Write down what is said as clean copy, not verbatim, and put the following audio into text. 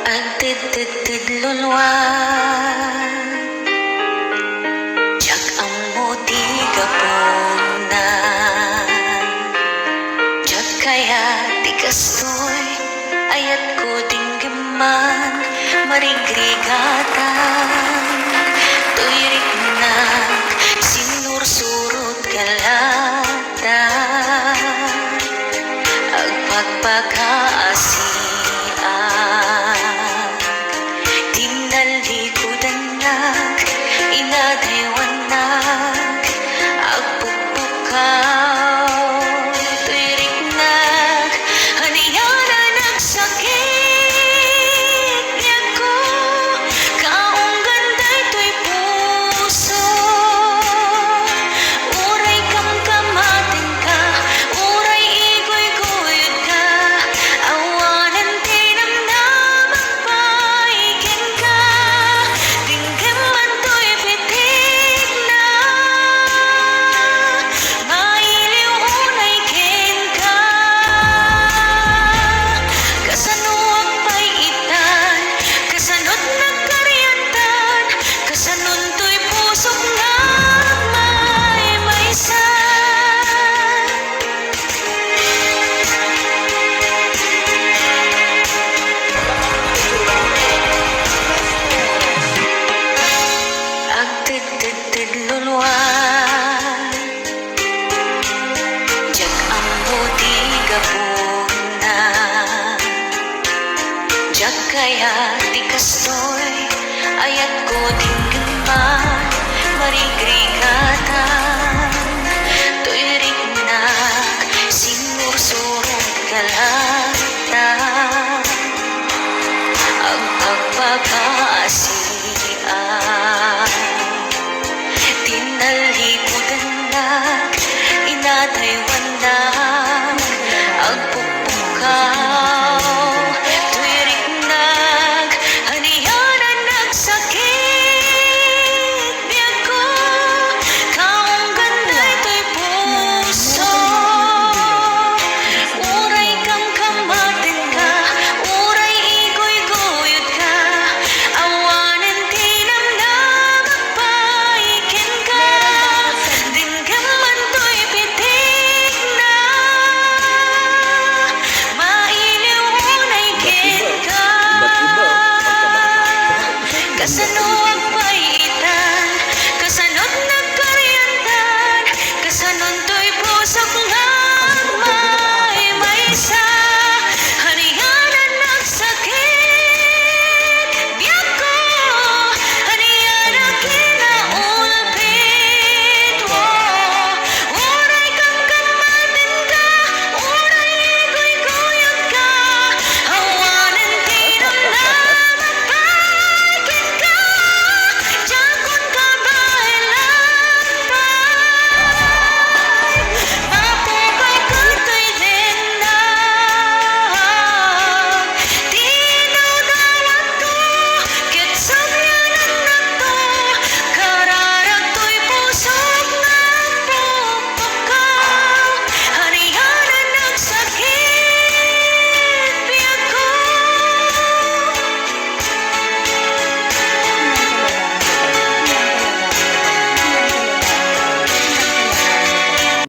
Agtid-tid-tid-lulwa Jak ang muti gapona Jak kaya di kastoy Ayat ko dinggaman Marigrigatan Tuyrik na Sinursurot galata Agpagpagkaasian Tinalikudanak Inadaywanak Agpupukaw Tuyrik-nak Haniyanan ang sakit niya ko Kaong ganday to'y puso Uray kang kamatin ka Uray igoy-goyod ka Awanan tinamnamang paigin ka Dinggaman to'y pitik na Mailiw unay kin ka Kasanuang pa'y itan Kasanod nagkaryatan Kasanon to'y pusok na may-maysan Agtid-tid-tid-lulwa Jak ang muti gapuna Jak kaya di kastoy Ayat ko dinggaman Marigrigatan Tuyrik-nak Sinursurot galata Ang pagpapaasin